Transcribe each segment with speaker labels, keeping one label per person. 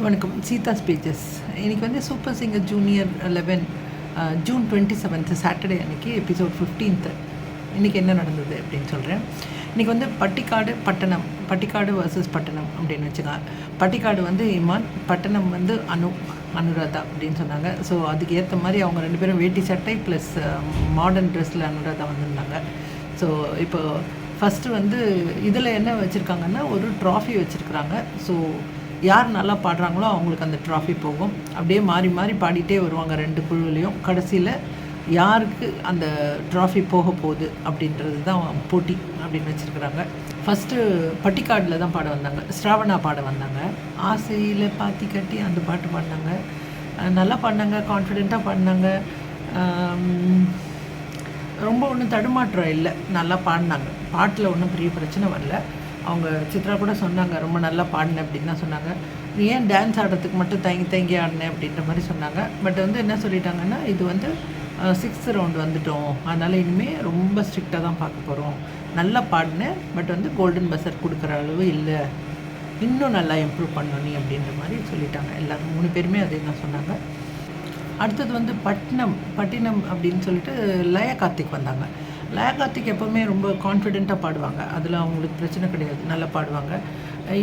Speaker 1: வணக்கம். சீதா ஸ்பீச்சஸ். இன்றைக்கி வந்து super singer junior 11 June 27 Saturday அன்றைக்கி எபிசோட் 15. இன்றைக்கி என்ன நடந்தது அப்படின்னு சொல்கிறேன். இன்றைக்கி வந்து பட்டிக்காடு வர்சஸ் பட்டணம் அப்படின்னு வச்சுக்கலாம். பட்டிக்காடு வந்து இமான், பட்டணம் வந்து அனுராதா அப்படின்னு சொன்னாங்க. ஸோ அதுக்கு ஏற்ற மாதிரி அவங்க ரெண்டு பேரும் வேட்டி சட்டை ப்ளஸ் மாடர்ன் ட்ரெஸ்ஸில் அனுராதா வந்திருந்தாங்க. ஸோ இப்போ ஃபஸ்ட்டு வந்து இதில் என்ன வச்சுருக்காங்கன்னா ஒரு ட்ராஃபி வச்சுருக்குறாங்க. ஸோ யார் நல்லா பாடுறாங்களோ அவங்களுக்கு அந்த ட்ராஃபி போகும். அப்படியே மாறி மாறி பாடிட்டே வருவாங்க ரெண்டு குழுவிலையும். கடைசியில் யாருக்கு அந்த ட்ராஃபி போக போகுது அப்படின்றது தான் போட்டி அப்படின்னு வச்சுருக்குறாங்க. ஃபஸ்ட்டு பட்டிக்காடில் தான் பாட வந்தாங்க, ஸ்ராவணா பாட வந்தாங்க. ஆசையில் பாத்தி கட்டி அந்த பாட்டு பாடினாங்க. நல்லா பாடினாங்க, கான்ஃபிடெண்ட்டாக பாடினாங்க. ரொம்ப ஒன்றும் தடுமாற்றம் இல்லை, நல்லா பாடினாங்க. பாட்டில் ஒன்றும் பெரிய பிரச்சனை வரல. அவங்க சித்ரா கூட சொன்னாங்க, ரொம்ப நல்லா பாடினேன் அப்படின்னு தான் சொன்னாங்க. நீ ஏன் டான்ஸ் ஆடுறதுக்கு மட்டும் தங்கி ஆடினேன் அப்படின்ற மாதிரி சொன்னாங்க. பட் வந்து என்ன சொல்லிட்டாங்கன்னா, இது வந்து 6th ரவுண்ட் வந்துட்டோம், அதனால் இனிமேல் ரொம்ப ஸ்ட்ரிக்டாக தான் பார்க்க போகிறோம். நல்லா பாடினேன், பட் வந்து கோல்டன் பஸர் கொடுக்குற அளவு இல்லை, இன்னும் நல்லா இம்ப்ரூவ் பண்ணணும் நீ அப்படின்ற மாதிரி சொல்லிட்டாங்க. எல்லோரும் 3 பேருமே அதே தான் சொன்னாங்க. அடுத்தது வந்து பட்டினம் அப்படின்னு சொல்லிட்டு லயா கார்த்திக் வந்தாங்க. லயா கார்த்திக் எப்போவுமே ரொம்ப கான்ஃபிடெண்ட்டாக பாடுவாங்க, அதில் அவங்களுக்கு பிரச்சனை கிடையாது, நல்லா பாடுவாங்க.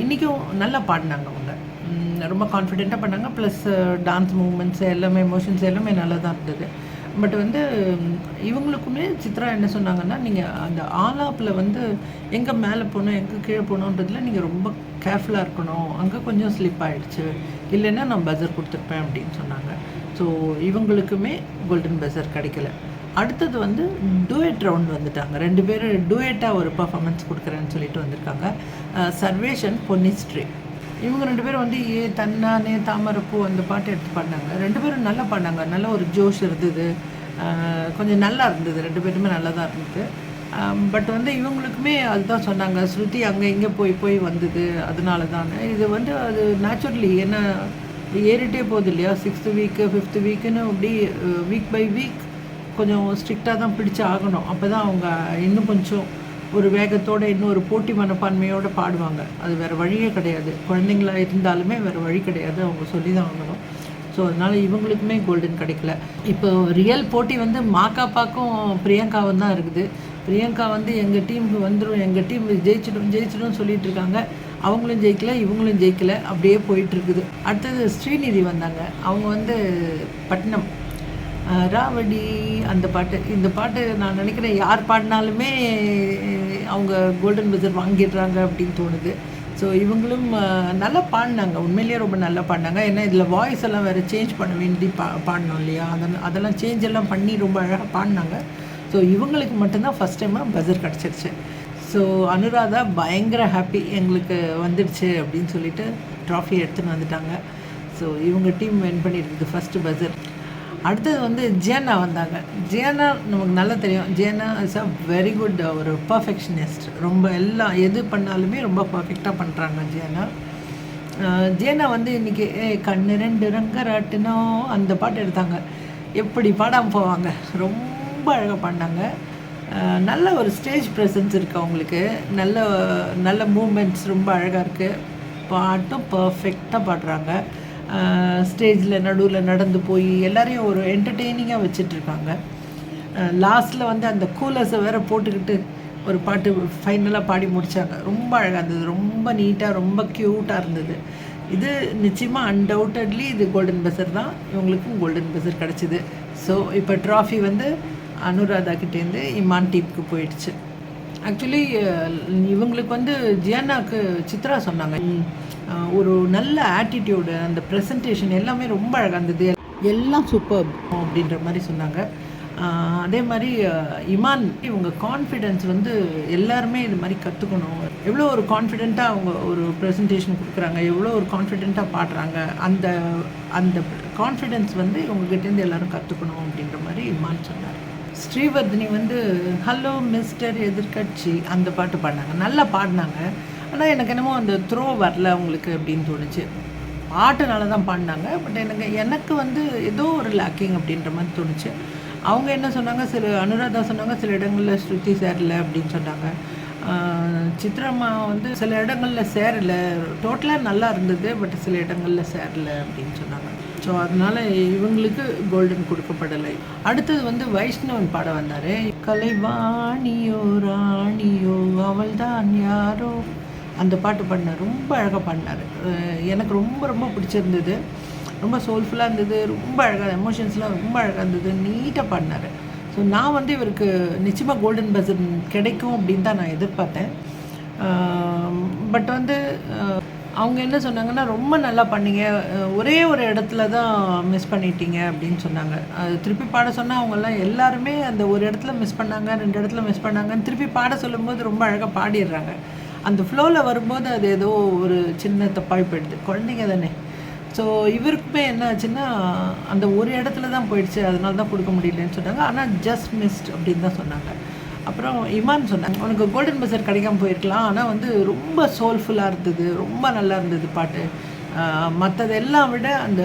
Speaker 1: இன்றைக்கும் நல்லா பாடினாங்க. அவங்க ரொம்ப கான்ஃபிடெண்ட்டாக பண்ணாங்க. ப்ளஸ் டான்ஸ் மூமெண்ட்ஸ் எல்லாமே, எமோஷன்ஸ் எல்லாமே நல்லா தான் இருந்தது. பட் வந்து இவங்களுக்குமே சித்ரா என்ன சொன்னாங்கன்னா, நீங்கள் அந்த ஆலாப்பில் வந்து எங்கே மேலே போகணும் எங்கே கீழே போகணுன்றதுல நீங்கள் ரொம்ப கேர்ஃபுல்லாக இருக்கணும், அங்கே கொஞ்சம் ஸ்லிப் ஆகிடுச்சு, இல்லைன்னா நான் பஸர் கொடுத்துருப்பேன் அப்படின்னு சொன்னாங்க. ஸோ இவங்களுக்குமே கோல்டன் பஸர் கிடைக்கல. அடுத்தது வந்து டூயட் ரவுண்ட் வந்துட்டாங்க. 2 பேர் டூயட்டாக ஒரு பர்ஃபார்மன்ஸ் கொடுக்குறேன்னு சொல்லிட்டு வந்திருக்காங்க. சர்வேஷன் பொன்னிஸ்ட்ரி. இவங்க 2 பேரும் வந்து தன்னானே தாமரப்பூ அந்த பாட்டு எடுத்து பாடினாங்க. 2 பேரும் நல்லா பாடினாங்க. நல்ல ஒரு ஜோஷ் இருந்தது, கொஞ்சம் நல்லா இருந்தது. 2 பேருமே நல்லா தான் இருந்தது. பட் வந்து இவங்களுக்குமே அதுதான் சொன்னாங்க, ஸ்ருதி அங்கே இங்கே போய் வந்தது, அதனால தான் இது வந்து அது நேச்சுரலி என்ன ஏறிட்டே போகுது இல்லையா. 6th வீக்கு 5th வீக்குன்னு அப்படி வீக் பை வீக் கொஞ்சம் ஸ்ட்ரிக்டாக தான் பிடிச்சி ஆகணும். அப்போ தான் அவங்க இன்னும் கொஞ்சம் ஒரு வேகத்தோடு, இன்னும் ஒரு போட்டி மனப்பான்மையோடு பாடுவாங்க. அது வேறு வழியே கிடையாது. குழந்தைங்களாக இருந்தாலுமே வேறு வழி கிடையாது, அவங்க சொல்லி தான் ஆகணும். ஸோ அதனால் இவங்களுக்குமே கோல்டன் கிடைக்கல. இப்போ ரியல் போட்டி வந்து மாக்காப்பாக்கும் பிரியங்காவும் தான் இருக்குது. பிரியங்கா வந்து எங்கள் டீமுக்கு வந்துடும், எங்கள் டீம் ஜெயிச்சிடும் சொல்லிட்டு இருக்காங்க. அவங்களும் ஜெயிக்கலை, இவங்களும் ஜெயிக்கலை, அப்படியே போயிட்டுருக்குது. அடுத்தது ஸ்ரீநிதி வந்தாங்க. அவங்க வந்து பட்டினம் ராவடி அந்த பாட்டு, இந்த பாட்டு நான் நினைக்கிறேன் யார் பாடினாலுமே அவங்க கோல்டன் பஸர் வாங்கிடுறாங்க அப்படின்னு தோணுது. ஸோ இவங்களும் நல்லா பாடினாங்க, உண்மையிலேயே ரொம்ப நல்லா பாடினாங்க. ஏன்னா இதில் வாய்ஸ் எல்லாம் வேறு சேஞ்ச் பண்ண வேண்டி பாடணும் இல்லையா, அதெல்லாம் சேஞ்ச் எல்லாம் பண்ணி ரொம்ப அழகாக பாடினாங்க. ஸோ இவங்களுக்கு மட்டும்தான் ஃபஸ்ட் டைமாக பஸர் கிடச்சிருச்சு. ஸோ அனுராதா பயங்கர ஹாப்பி, எங்களுக்கு வந்துடுச்சு அப்படின்னு சொல்லிட்டு ட்ராஃபி எடுத்துன்னு வந்துட்டாங்க. ஸோ இவங்க டீம் வின் பண்ணியிருக்குது ஃபஸ்ட்டு பஸர். அடுத்தது வந்து ஜியானா வந்தாங்க. ஜியானா நமக்கு நல்லா தெரியும், ஜியானா இஸ் அ வெரி குட் ஒரு பர்ஃபெக்ஷனிஸ்ட். ரொம்ப எல்லாம் எது பண்ணாலுமே ரொம்ப பர்ஃபெக்டாக பண்ணுறாங்க ஜியானா. ஜியானா வந்து இன்றைக்கி கண்ணு 2 ரங்கராட்டினோம் அந்த பாட்டு எடுத்தாங்க. எப்படி பாடாமல் போவாங்க, ரொம்ப அழகாக பாடினாங்க. நல்ல ஒரு ஸ்டேஜ் ப்ரெசன்ஸ் இருக்குது அவங்களுக்கு, நல்ல மூமெண்ட்ஸ் ரொம்ப அழகாக இருக்குது. பாட்டும் பர்ஃபெக்டாக பாடுறாங்க. ஸ்டேஜில் நடுவில் நடந்து போய் எல்லாரையும் ஒரு என்டர்டெய்னிங்காக வச்சிட்ருக்காங்க. லாஸ்ட்டில் வந்து அந்த கூலர்ஸை வேறு போட்டுக்கிட்டு ஒரு பாட்டு ஃபைனலாக பாடி முடித்தாங்க. ரொம்ப அழகாக இருந்தது, ரொம்ப நீட்டாக, ரொம்ப க்யூட்டாக இருந்தது. இது நிச்சயமாக அன்டவுட்டட்லி இது கோல்டன் பஸர் தான். இவங்களுக்கும் கோல்டன் பஸர் கிடச்சிது. ஸோ இப்போ ட்ராஃபி வந்து அனுராதா கிட்டேருந்து இமான் டீமுக்கு போயிடுச்சு. ஆக்சுவலி இவங்களுக்கு வந்து ஜியானாவுக்கு சித்ரா சொன்னாங்க, ஒரு நல்ல ஆட்டிடியூடு, அந்த ப்ரெசன்டேஷன் எல்லாமே ரொம்ப அழகாக இருந்தது, எல்லாம் சூப்பர் அப்படின்ற மாதிரி சொன்னாங்க. அதே மாதிரி இமான், இவங்க கான்ஃபிடென்ஸ் வந்து எல்லாருமே இது மாதிரி கற்றுக்கணும். எவ்வளோ ஒரு கான்ஃபிடெண்ட்டாக அவங்க ஒரு ப்ரெசன்டேஷன் கொடுக்குறாங்க, எவ்வளோ ஒரு கான்ஃபிடெண்ட்டாக பாடுறாங்க, அந்த அந்த கான்ஃபிடென்ஸ் வந்து இவங்ககிட்டேருந்து எல்லோரும் கற்றுக்கணும் அப்படின்ற மாதிரி இமான் சொன்னார். ஸ்ரீவர்தினி வந்து ஹலோ மிஸ்டர் எதிர்கட்சி அந்த பாட்டு பாடினாங்க, நல்லா பாடினாங்க. ஆனால் எனக்கு என்னமோ அந்த த்ரோ வரல அவங்களுக்கு அப்படின்னு தோணுச்சு. பாட்டுனால தான் பாடினாங்க, பட் எனக்கு வந்து ஏதோ ஒரு லேக்கிங் அப்படின்ற மாதிரி தோணுச்சு. அவங்க என்ன சொன்னாங்க, அனுராதா சொன்னாங்க சில இடங்களில் ஸ்ருதி சேரல அப்படின்னு சொன்னாங்க. சித்ராம்மா வந்து சில இடங்களில் சேரலை, டோட்டலாக நல்லா இருந்தது, பட் சில இடங்களில் சேரலை அப்படின்னு சொன்னாங்க. ஸோ அதனால் இவங்களுக்கு கோல்டன் கொடுக்கப்படலை. அடுத்தது வந்து வைஷ்ணவன் பாட வந்தார். கலைவாணியோ ராணியோ அவள் தான் யாரோ, அந்த பாட்டு பாடினார். ரொம்ப அழகாக பாடினார். எனக்கு ரொம்ப ரொம்ப பிடிச்சிருந்தது. ரொம்ப சோல்ஃபுல்லாக இருந்தது, ரொம்ப அழகாக, எமோஷன்ஸ்லாம் ரொம்ப அழகாக இருந்தது, நீட்டாக பாடினார். ஸோ நான் வந்து இவருக்கு நிச்சயமாக கோல்டன் பஸர் கிடைக்கும் அப்படின்னு தான் நான் எதிர்பார்த்தேன். பட் வந்து அவங்க என்ன சொன்னாங்கன்னா, ரொம்ப நல்லா பண்ணீங்க, ஒரே ஒரு இடத்துல தான் மிஸ் பண்ணிட்டீங்க அப்படின்னு சொன்னாங்க. அது திருப்பி பாட சொன்னால் அவங்கெல்லாம் எல்லாருமே அந்த ஒரு இடத்துல மிஸ் பண்ணாங்க, 2 இடத்துல மிஸ் பண்ணாங்கன்னு திருப்பி பாட சொல்லும்போது ரொம்ப அழகாக பாடிடுறாங்க. அந்த ஃப்ளோவில் வரும்போது அது ஏதோ ஒரு சின்ன தப்பாகி போயிடுது. குழந்தைங்க தானே. ஸோ இவருக்குமே என்ன ஆச்சுன்னா, அந்த ஒரு இடத்துல தான் போயிடுச்சு, அதனால தான் கொடுக்க முடியலன்னு சொன்னாங்க. ஆனால் ஜஸ்ட் மிஸ்ட் அப்படின்னு தான் சொன்னாங்க. அப்புறம் இமான் சொன்னாங்க, உனக்கு கோல்டன் பஸர் கிடைக்காம போயிருக்கலாம், ஆனால் வந்து ரொம்ப சோல்ஃபுல்லாக இருந்தது, ரொம்ப நல்லா இருந்தது பாட்டு, மற்றதெல்லாம் விட அந்த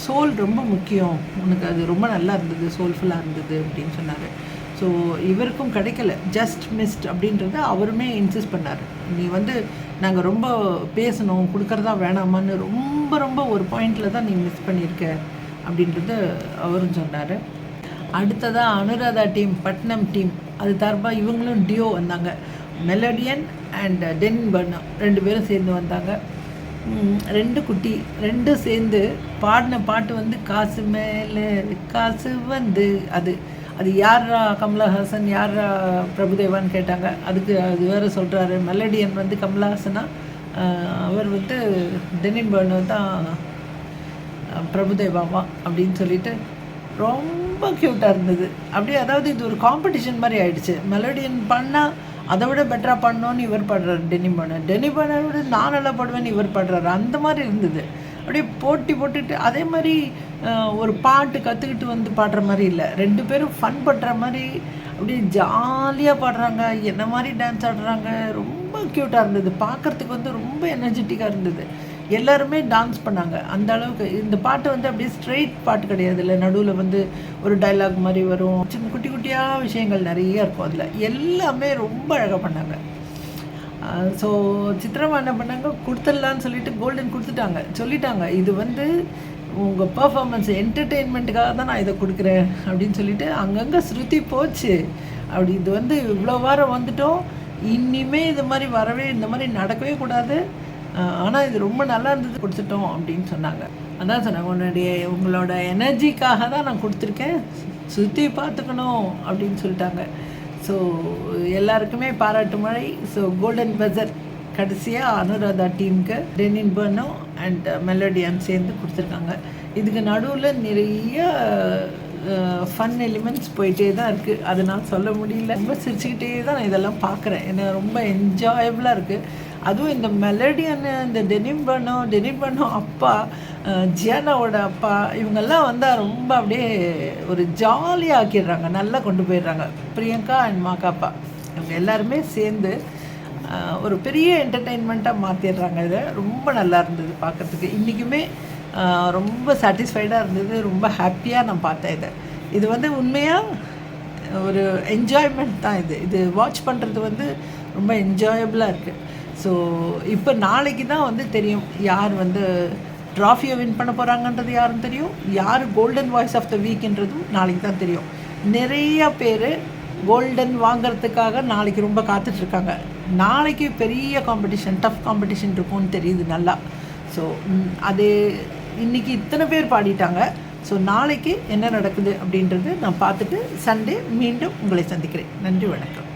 Speaker 1: சோல் ரொம்ப முக்கியம், உனக்கு அது ரொம்ப நல்லா இருந்தது, சோல்ஃபுல்லாக இருந்தது அப்படின்னு சொன்னார். ஸோ இவருக்கும் கிடைக்கல, ஜஸ்ட் மிஸ்ட் அப்படின்றத அவருமே இன்சிஸ்ட் பண்ணார். நீ வந்து நாங்கள் ரொம்ப பேசணும், கொடுக்குறதா வேணாமான்னு ரொம்ப ரொம்ப ஒரு பாயிண்டில் தான் நீ மிஸ் பண்ணியிருக்க அப்படின்றத அவரும் சொன்னார். அடுத்ததாக அனுராதா டீம், பட்னம் டீம், அது சார்பாக இவங்களும் டியோ வந்தாங்க. மெலடியன் அண்ட் டென் பர்னா 2 பேரும் சேர்ந்து வந்தாங்க. 2 குட்டி 2 சேர்ந்து பாடின பாட்டு வந்து காசு மேலே காசு வந்து அது அது யாரா கமலஹாசன், யாரா பிரபுதேவான்னு கேட்டாங்க. அதுக்கு அது வேறு சொல்கிறாரு. மெலடியன் வந்து கமலஹாசனா, அவர் வந்து டெனின் பர்னு தான் பிரபுதேவாவா அப்படின்னு சொல்லிட்டு ரொம்ப க்யூட்டாக இருந்தது. அப்படியே அதாவது இது ஒரு காம்படிஷன் மாதிரி ஆயிடுச்சு. மெலடியன் பண்ணால் அதை விட பெட்டராக பண்ணோன்னு இவர் பாடுறாரு. டெனிபனை விட நான் நல்லா பாடுவேன்னு இவர் பாடுறாரு. அந்த மாதிரி இருந்தது. அப்படியே போட்டி போட்டுட்டு அதே மாதிரி ஒரு பாட்டு கற்றுக்கிட்டு வந்து பாடுற மாதிரி இல்லை, 2 பேரும் ஃபன் பண்ணுற மாதிரி அப்படியே ஜாலியாக பாடுறாங்க, என்ன மாதிரி டான்ஸ் ஆடுறாங்க. ரொம்ப க்யூட்டாக இருந்தது, பார்க்குறதுக்கு வந்து ரொம்ப எனர்ஜெட்டிக்காக இருந்தது. எல்லாருமே டான்ஸ் பண்ணாங்க. அந்த அளவுக்கு இந்த பாட்டு வந்து அப்படியே ஸ்ட்ரெயிட் பாட்டு கிடையாது, இல்லை நடுவில் வந்து ஒரு டைலாக் மாதிரி வரும், சின்ன குட்டி குட்டியாக விஷயங்கள் நிறைய இருக்கும். அதில் எல்லாமே ரொம்ப அழகாக பண்ணாங்க. ஸோ சித்ராமா என்ன பண்ணாங்க, கொடுத்துடலான்னு சொல்லிட்டு கோல்டன் சொல்லிட்டாங்க, இது வந்து உங்கள் பர்ஃபார்மன்ஸ் என்டர்டெயின்மெண்ட்டுக்காக தான் நான் இதை கொடுக்குறேன் அப்படின்னு சொல்லிட்டு அங்கங்கே ஸ்ருதி போச்சு. அப்படி இது வந்து இவ்வளோ வாரம் வந்துட்டோம், இனிமே இது மாதிரி இந்த மாதிரி நடக்கவே கூடாது, ஆனால் இது ரொம்ப நல்லா இருந்தது, கொடுத்துட்டோம் அப்படின்னு சொன்னாங்க. அதான் சொன்னாங்க, உங்களோட எனர்ஜிக்காக தான் நான் கொடுத்துருக்கேன், சுற்றி பார்த்துக்கணும் அப்படின்னு சொல்லிட்டாங்க. ஸோ எல்லாருக்குமே பாராட்டு மழை. ஸோ கோல்டன் பஸர் கடைசியாக அனுராதா டீமுக்கு டெனின் பர்னோ அண்ட் மெலடியன் சேர்ந்து கொடுத்துருக்காங்க. இதுக்கு நடுவில் நிறைய ஃபன் எலிமெண்ட்ஸ் போயிட்டே தான் இருக்குது, அதனால் சொல்ல முடியல. ரொம்ப சிரிச்சுக்கிட்டே தான் நான் இதெல்லாம் பார்க்குறேன், ஏன்னா ரொம்ப என்ஜாயபுளாக இருக்குது. அதுவும் இந்த மெலடியன், இந்த டெனின் பர்னோ அப்பா, ஜியானாவோட அப்பா, இவங்கெல்லாம் வந்தால் ரொம்ப அப்படியே ஒரு ஜாலியாக ஆக்கிடுறாங்க, நல்லா கொண்டு போயிடுறாங்க. பிரியங்கா அண்ட் மாக்காப்பா இவங்க எல்லாருமே சேர்ந்து ஒரு பெரிய என்டர்டெயின்மெண்ட்டாக மாற்றிடுறாங்க. இதை ரொம்ப நல்லா இருந்தது பார்க்குறதுக்கு. இன்றைக்குமே ரொம்ப சாட்டிஸ்ஃபைடாக இருந்தது, ரொம்ப ஹாப்பியாக நான் பார்த்தேன். இது வந்து உண்மையாக ஒரு என்ஜாய்மெண்ட் தான். இது வாட்ச் பண்ணுறது வந்து ரொம்ப என்ஜாயபுளாக இருக்குது. ஸோ இப்போ நாளைக்கு தான் வந்து தெரியும் யார் வந்து ட்ராஃபியை வின் பண்ண போகிறாங்கன்றது யாரும் தெரியும், யார் கோல்டன் வாய்ஸ் ஆஃப் த வீக்ன்றதும் நாளைக்கு தான் தெரியும். நிறையா பேர் கோல்டன் வாங்கிறதுக்காக நாளைக்கு ரொம்ப காத்துட்ருக்காங்க. நாளைக்கு பெரிய காம்படிஷன், டஃப் காம்படிஷன் இருக்கும்னு தெரியுது நல்லா. ஸோ அது இன்றைக்கி இத்தனை பேர் பாடிட்டாங்க. ஸோ நாளைக்கு என்ன நடக்குது அப்படின்றது நான் பார்த்துட்டு சண்டே மீண்டும் உங்களை சந்திக்கிறேன். நன்றி, வணக்கம்.